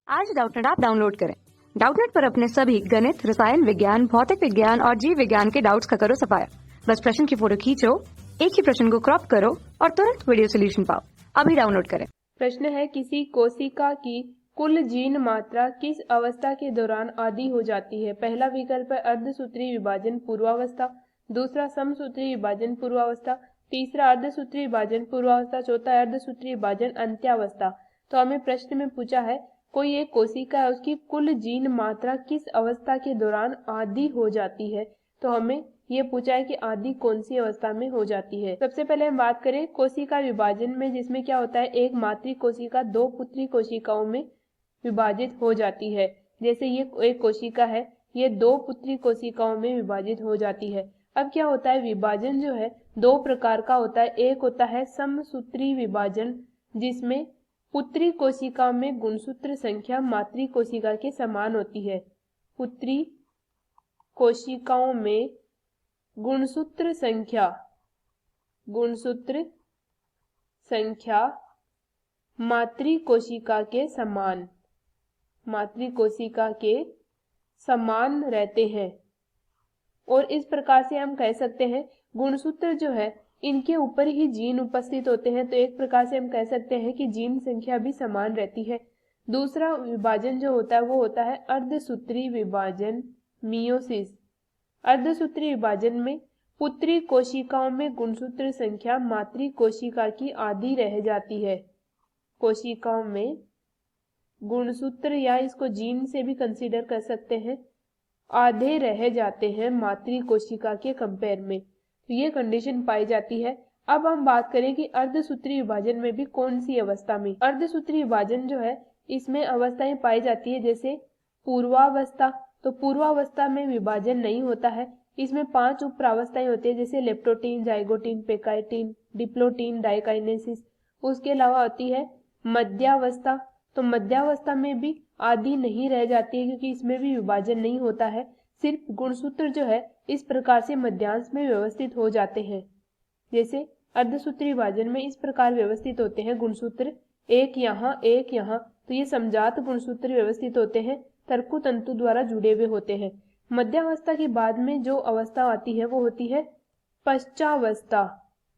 आज Doubtnut app download करें। Doubtnut पर अपने सभी गणित, रसायन विज्ञान, भौतिक विज्ञान और जीव विज्ञान के डाउट्स का करो सफाया। बस प्रश्न की फोटो खींचो, एक ही प्रश्न को क्रॉप करो और तुरंत वीडियो सोल्यूशन पाओ। अभी डाउनलोड करें। प्रश्न है, किसी कोशिका की कुल जीन मात्रा किस अवस्था के दौरान आधी हो जाती है? पहला विकल्प है अर्धसूत्री विभाजन पूर्वावस्था, दूसरा समसूत्री विभाजन पूर्वावस्था, तीसरा अर्धसूत्री विभाजन पूर्वावस्था, चौथा अर्धसूत्री विभाजन अंत्यावस्था। तो हमें प्रश्न में पूछा है कोई एक कोशिका है, उसकी कुल जीन मात्रा किस अवस्था के दौरान आधी हो जाती है। तो हमें ये पूछा है कि आधी कौन सी अवस्था में हो जाती है। सबसे पहले हम बात करें कोशिका विभाजन में, जिसमें क्या होता है, एक मातृ कोशिका दो पुत्री कोशिकाओं में विभाजित हो जाती है। जैसे ये एक कोशिका है, ये दो पुत्री कोशिकाओं में विभाजित हो जाती है। अब क्या होता है, विभाजन जो है दो प्रकार का होता है। एक होता है समसूत्री विभाजन, जिसमें पुत्री कोशिका में गुणसूत्र संख्या मातृ कोशिका के समान होती है। पुत्री कोशिकाओं में गुणसूत्र संख्या मातृ कोशिका के समान रहते हैं। और इस प्रकार से हम कह सकते हैं गुणसूत्र जो है इनके ऊपर ही जीन उपस्थित होते हैं। तो एक प्रकार से हम कह सकते हैं कि जीन संख्या भी समान रहती है। दूसरा विभाजन जो होता है वो होता है अर्धसूत्री विभाजन, मियोसिस। अर्धसूत्री विभाजन में पुत्री कोशिकाओं में गुणसूत्र संख्या मातृ कोशिका की आधी रह जाती है। कोशिकाओं में गुणसूत्र, या इसको जीन से भी कंसीडर कर सकते हैं, आधे रह जाते हैं मातृ कोशिका के कंपेयर में। तो ये कंडीशन पाई जाती है। अब हम बात करें कि अर्धसूत्री विभाजन में भी कौन सी अवस्था में। अर्धसूत्री विभाजन जो है इसमें अवस्थाएं पाई जाती है, जैसे पूर्वावस्था। तो पूर्वावस्था में विभाजन नहीं होता है। इसमें 5 उप प्रावस्थाएं होती है, जैसे लेप्टोटीन, जाइगोटीन, पेकाइटीन, डिप्लोटीन, डाइकाइनेसिस। उसके अलावा होती है मध्यावस्था। तो मध्यावस्था में भी आधी नहीं रह जाती है, क्योंकि इसमें भी विभाजन नहीं होता है। सिर्फ गुणसूत्र जो है इस प्रकार से मध्यांश में व्यवस्थित हो जाते हैं। जैसे अर्धसूत्री विभाजन में इस प्रकार व्यवस्थित होते हैं गुणसूत्र, एक यहाँ एक यहाँ। तो ये समजात गुणसूत्र व्यवस्थित होते हैं, तर्कु तंतु द्वारा जुड़े हुए होते हैं। मध्यावस्था के बाद में जो अवस्था आती है वो होती है पश्चावस्था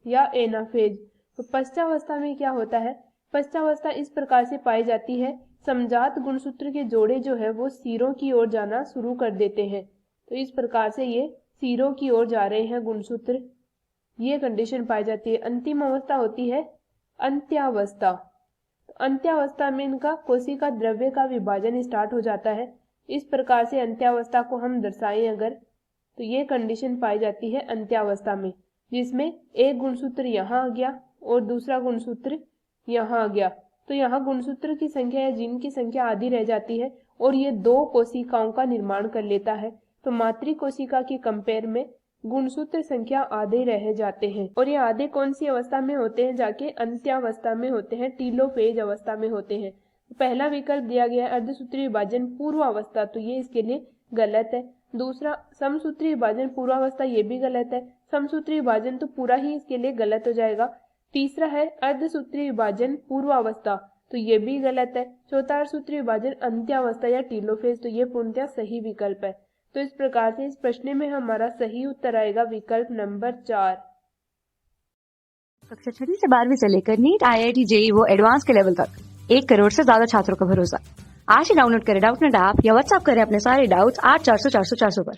या एनाफेज। तो पश्चावस्था में क्या होता है, पश्चावस्था इस प्रकार से पाई जाती है, समजात गुणसूत्र के जोड़े जो है वो सिरों की ओर जाना शुरू कर देते हैं। तो इस प्रकार से ये सिरों की ओर जा रहे हैं गुणसूत्र, ये कंडीशन पाई जाती है। अंतिम अवस्था होती है अंत्यावस्था। तो अंत्यावस्था में इनका कोशिका द्रव्य का विभाजन स्टार्ट हो जाता है। इस प्रकार से अंत्यावस्था को हम दर्शाएं अगर, तो ये कंडीशन पाई जाती है अंत्यावस्था में, जिसमें एक गुणसूत्र यहाँ आ गया और दूसरा गुणसूत्र यहाँ आ गया। तो यहाँ गुणसूत्र की संख्या या जीन की संख्या आधी रह जाती है और ये दो कोशिकाओं का निर्माण कर लेता है। तो मातृ कोशिका के कंपेयर में गुणसूत्र संख्या आधे रह जाते हैं। और ये आधे कौन सी अवस्था में होते हैं, जाके अंत्यावस्था में होते हैं, टीलोफेज अवस्था में होते हैं। पहला विकल्प दिया गया है अर्धसूत्री विभाजन पूर्वावस्था, तो ये इसके लिए गलत है। दूसरा समसूत्री विभाजन पूर्वावस्था, ये भी गलत है। समसूत्री विभाजन तो पूरा ही इसके लिए गलत हो जाएगा। तीसरा है अर्धसूत्री विभाजन पूर्वावस्था, तो ये भी गलत है। चौथा अर्धसूत्री विभाजन अंत्यावस्था या टीलोफेज, तो ये पूर्णतः सही विकल्प है। तो इस प्रकार से इस प्रश्न में हमारा सही उत्तर आएगा विकल्प नंबर 4। कक्षा 6 से 12वीं से लेकर नीट, IIT, JEE वो एडवांस के लेवल तक 1 करोड़ से ज्यादा छात्रों का भरोसा। आज ही डाउनलोड करें डाउटनेट ऐप या व्हाट्सएप करें अपने सारे डाउट्स 8400 400 400 पर।